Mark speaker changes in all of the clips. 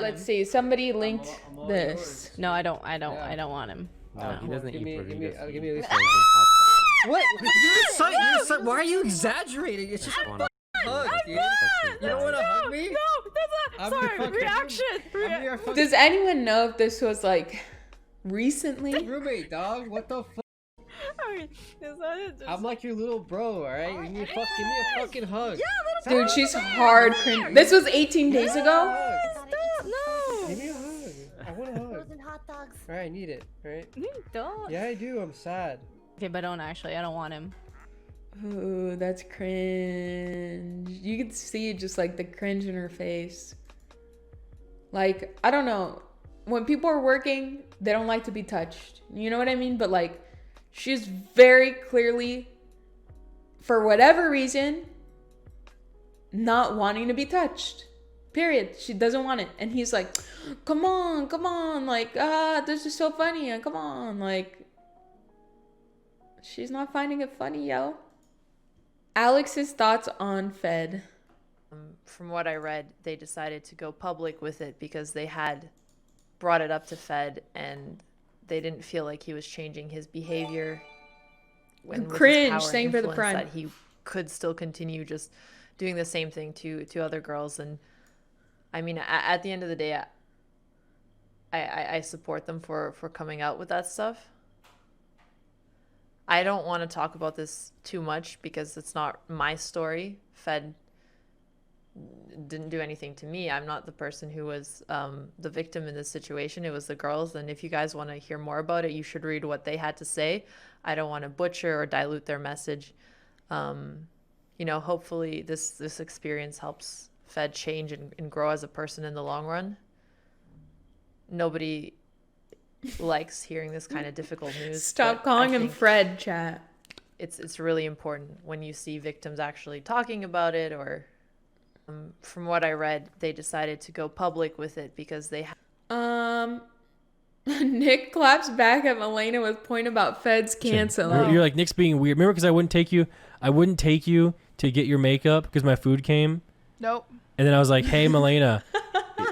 Speaker 1: let's see. Somebody linked this.
Speaker 2: Yours.
Speaker 3: No, I don't want him.
Speaker 4: No, he doesn't eat
Speaker 1: Give me at least.
Speaker 4: What?
Speaker 1: No.
Speaker 4: Why are you exaggerating? It's just a hug, dude. You don't want to hug me?
Speaker 3: No, that's not. Sorry, reaction.
Speaker 1: Does anyone know if this was like recently?
Speaker 4: Roommate, dog. What the fuck? I'm like your little bro, alright? Give me a fucking hug.
Speaker 3: Yeah,
Speaker 1: Dude, she's hard cringe. This was 18 days ago?
Speaker 3: Stop, no.
Speaker 4: Give me a hug. I want a hug.
Speaker 5: Frozen hot dogs.
Speaker 4: Alright, I need it, alright?
Speaker 3: Don't.
Speaker 4: Yeah, I do. I'm sad.
Speaker 3: Okay, but don't actually. I don't want him.
Speaker 1: Ooh, that's cringe. You could see just like the cringe in her face. Like, I don't know. When people are working, they don't like to be touched. You know what I mean? But like, she's very clearly, for whatever reason, not wanting to be touched. Period. She doesn't want it. And he's like, come on. Like, this is so funny. Come on. Like, she's not finding it funny, yo. Alex's thoughts on Fed.
Speaker 2: From what I read, they decided to go public with it because they had brought it up to Fed and they didn't feel like he was changing his behavior. With
Speaker 1: Cringe,
Speaker 2: his power
Speaker 1: saying
Speaker 2: and
Speaker 1: for the
Speaker 2: influence,
Speaker 1: prime.
Speaker 2: that he could still continue just doing the same thing to other girls. And I mean, at the end of the day, I support them for coming out with that stuff. I don't want to talk about this too much because it's not my story. Fed didn't do anything to me. I'm not the person who was the victim in this situation. It was the girls. And if you guys want to hear more about it, you should read what they had to say. I don't want to butcher or dilute their message. You know, hopefully this experience helps Fed change and grow as a person in the long run. Nobody likes hearing this kind of difficult news.
Speaker 1: Stop calling him Fred, chat.
Speaker 2: It's really important when you see victims actually talking about it. Or from what I read, they decided to go public with it because they
Speaker 1: Nick claps back at Milena with point about Feds canceling.
Speaker 6: You're like, Nick's being weird. Remember, because I wouldn't take you to get your makeup because my food came.
Speaker 3: Nope.
Speaker 6: And then I was like, hey, Milena,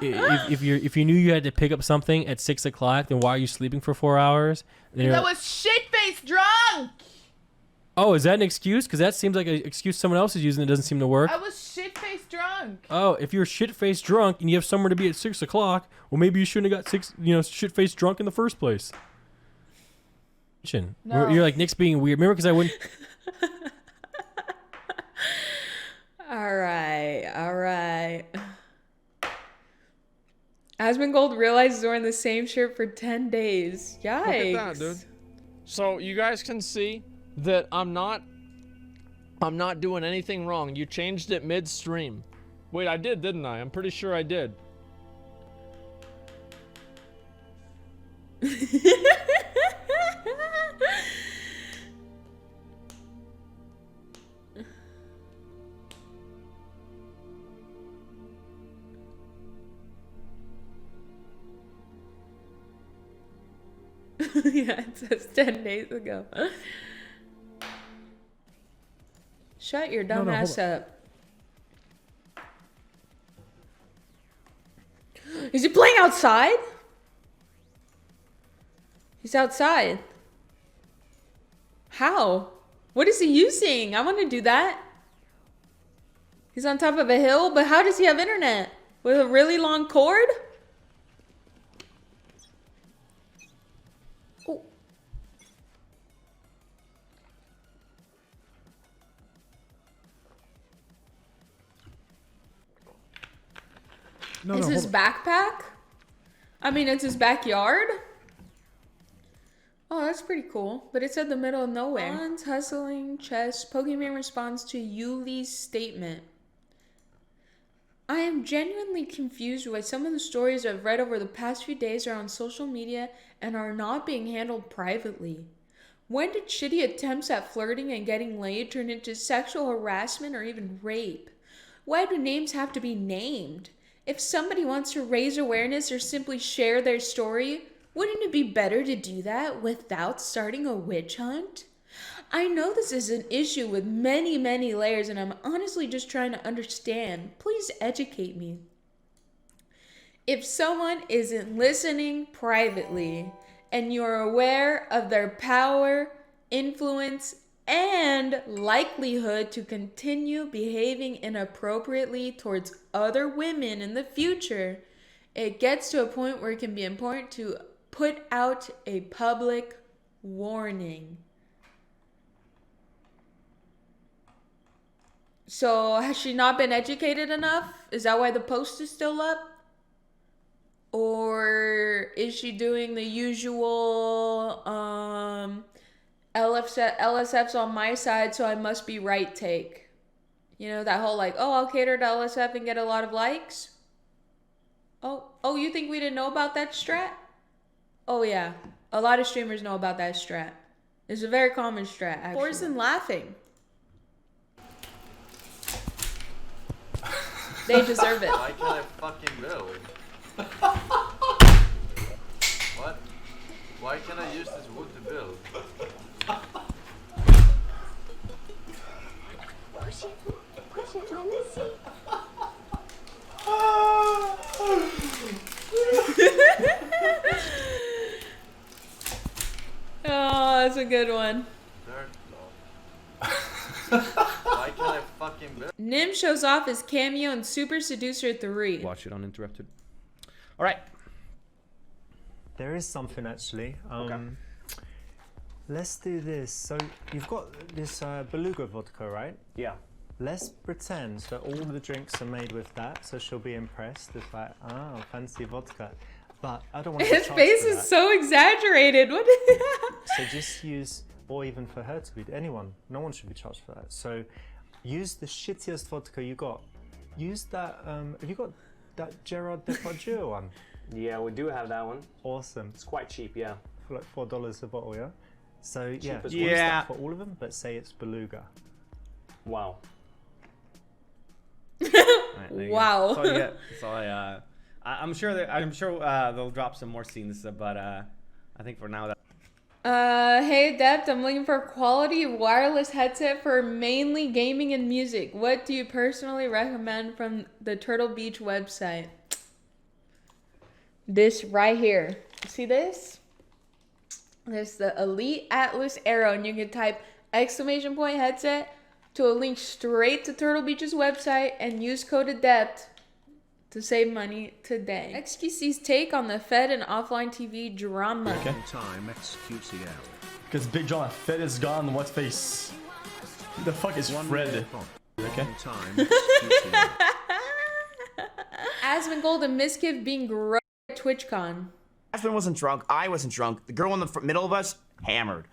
Speaker 6: if you knew you had to pick up something at 6 o'clock, then why are you sleeping for 4 hours?
Speaker 7: That was shit-faced drunk.
Speaker 6: Oh, is that an excuse? Because that seems like an excuse someone else is using that doesn't seem to work.
Speaker 7: I was shit-faced drunk.
Speaker 6: Oh, if you're shit-faced drunk and you have somewhere to be at 6 o'clock, well, maybe you shouldn't have got shit-faced drunk in the first place.
Speaker 7: No.
Speaker 6: You're like, Nick's being weird. Remember, because I wouldn't...
Speaker 1: All right. Asmongold realizes we're in the same shirt for 10 days. Yikes.
Speaker 8: Look at that, dude. So you guys can see that I'm not doing anything wrong. You changed it midstream. Wait, I did, didn't I? I'm pretty sure I did.
Speaker 1: Yeah, it says 10 days ago. Shut your dumb ass up. Is he playing outside? He's outside. How? What is he using? I want to do that. He's on top of a hill, but how does he have internet? With a really long cord? Oh. Is his backpack? I mean, it's his backyard? Oh, that's pretty cool. But it's at the middle of nowhere. Hans hustling chess. Pokemon responds to Yuli's statement. I am genuinely confused why some of the stories I've read over the past few days are on social media and are not being handled privately. When did shitty attempts at flirting and getting laid turn into sexual harassment or even rape? Why do names have to be named? If somebody wants to raise awareness or simply share their story, wouldn't it be better to do that without starting a witch hunt? I know this is an issue with many, many layers, and I'm honestly just trying to understand. Please educate me. If someone isn't listening privately and you're aware of their power, influence, and likelihood to continue behaving inappropriately towards other women in the future, it gets to a point where it can be important to put out a public warning. So has she not been educated enough? Is that why the post is still up? Or is she doing the usual LSF's on my side, so I must be right take? You know, that whole like, oh, I'll cater to LSF and get a lot of likes? Oh, you think we didn't know about that strat? Oh yeah, a lot of streamers know about that strat. It's a very common strat, actually. Force and laughing. They deserve it.
Speaker 5: Why can't I fucking build? What? Why can't I use this wood to build?
Speaker 9: Push it, let me see.
Speaker 1: Oh, that's a good one.
Speaker 5: Why can't I fucking build?
Speaker 1: Nim shows off his cameo in Super Seducer 3.
Speaker 10: Watch it uninterrupted. All right.
Speaker 11: There is something actually. Let's do this. So you've got this beluga vodka, right?
Speaker 10: Yeah.
Speaker 11: Let's pretend that all the drinks are made with that, so she'll be impressed. It's like, oh, fancy vodka. But I don't want to.
Speaker 1: His face is so exaggerated. What?
Speaker 11: So just use, or even for her to be, anyone, no one should be charged for that. So use the shittiest vodka you got. Use that, have you got that Gerard Depardieu one?
Speaker 10: Yeah, we do have that one.
Speaker 11: Awesome.
Speaker 10: It's quite cheap, yeah.
Speaker 11: For like $4 a bottle, yeah? So yeah,
Speaker 10: Cheapest
Speaker 11: use
Speaker 10: one.
Speaker 11: that for all of them, but say it's beluga.
Speaker 10: Wow.
Speaker 12: Right,
Speaker 1: wow.
Speaker 12: So yeah, so I'm sure they'll drop some more scenes, but I think for now that.
Speaker 1: Hey Adept, I'm looking for a quality wireless headset for mainly gaming and music. What do you personally recommend from the Turtle Beach website? This right here. See this? There's the Elite Atlas Arrow, and you can type exclamation point headset to a link straight to Turtle Beach's website and use code Adept to save money today. XQC's take on the Fed and offline TV drama.
Speaker 13: Okay. Time XQCL.
Speaker 6: Because Big John Fed is gone. What's face? Who the fuck is Fred? Okay.
Speaker 13: Time XQCL.
Speaker 1: Asmongold and Miskiff being gross at TwitchCon.
Speaker 14: Aspen wasn't drunk. I wasn't drunk. The girl in the middle of us hammered.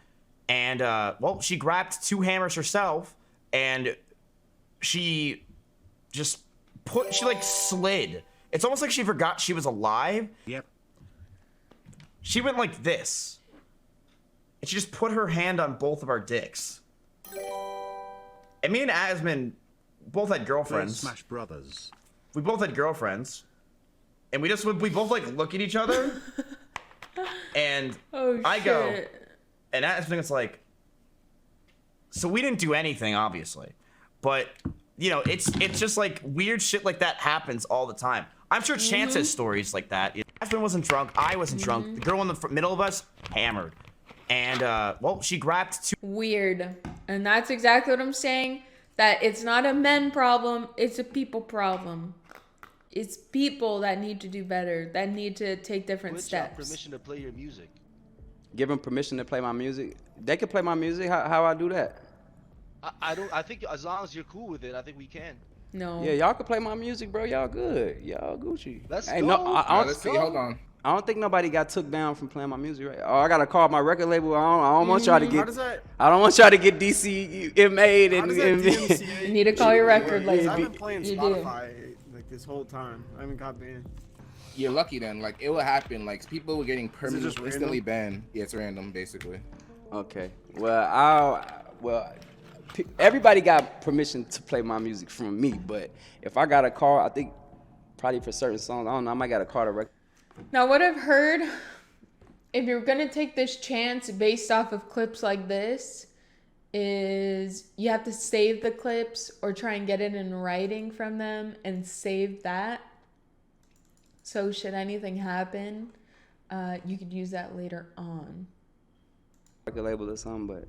Speaker 14: And, well, she grabbed 2 hammers herself. And she just she like slid. It's almost like she forgot she was alive.
Speaker 13: Yep.
Speaker 14: She went like this. And she just put her hand on both of our dicks. And me and Asman both had girlfriends.
Speaker 13: Smash Brothers.
Speaker 14: We both had girlfriends. And we both like look at each other. And I go, and Asman's like, so we didn't do anything, obviously, but you know, it's just like weird shit like that happens all the time. I'm sure Chance has stories like that. Aspen wasn't drunk. I wasn't drunk. The girl in the middle of us hammered, and well, she grabbed 2.
Speaker 1: Weird, and that's exactly what I'm saying. That it's not a men problem. It's a people problem. It's people that need to do better. That need to take different steps.
Speaker 15: Permission to play your music.
Speaker 16: Give them permission to play my music. They can play my music. How I do that?
Speaker 15: I think as long as you're cool with it, I think we can.
Speaker 1: No.
Speaker 16: Yeah, y'all can play my music, bro. Y'all good. Y'all Gucci.
Speaker 15: Let's
Speaker 16: hey,
Speaker 15: go.
Speaker 16: No,
Speaker 15: Let's see.
Speaker 16: Hold on. I don't think nobody got took down from playing my music, right? Oh, I gotta call my record label. I don't want y'all to get. I don't want y'all to get DCMA'd and.
Speaker 1: You need to call your record label.
Speaker 17: I've been playing Spotify like this whole time. I haven't got banned.
Speaker 18: You're lucky then. Like it will happen. Like people were getting permanently instantly banned. Yeah, it's random basically.
Speaker 16: Okay. Well, everybody got permission to play my music from me, but if I got a call, I think probably for certain songs, I don't know, I might got a call to record.
Speaker 1: Now, what I've heard, if you're gonna take this chance based off of clips like this, is you have to save the clips or try and get it in writing from them and save that. So should anything happen, you could use that later on.
Speaker 16: Like a label or something, but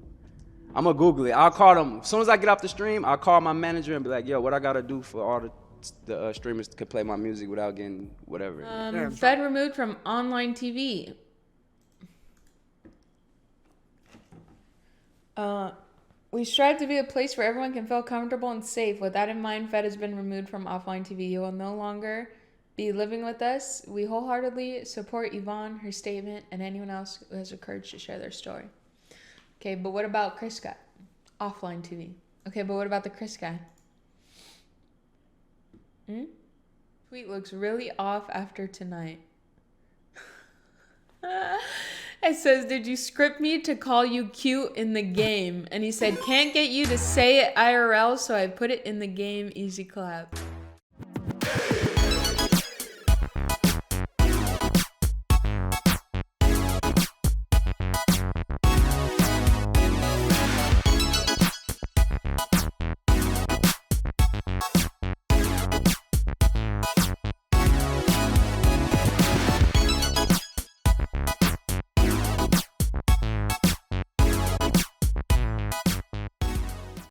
Speaker 16: I'm gonna Google it. I'll call them as soon as I get off the stream. I'll call my manager and be like, "Yo, what I gotta do for all the streamers to play my music without getting whatever."
Speaker 1: Fed removed from online TV. We strive to be a place where everyone can feel comfortable and safe. With that in mind, Fed has been removed from offline TV. You will no longer be living with us. We wholeheartedly support Yvonne, her statement, and anyone else who has the courage to share their story. Okay, but what about Chris guy? Offline TV. Okay, but what about the Chris guy? Tweet looks really off after tonight. It says, did you script me to call you cute in the game? And he said, can't get you to say it IRL, so I put it in the game. Easy clap.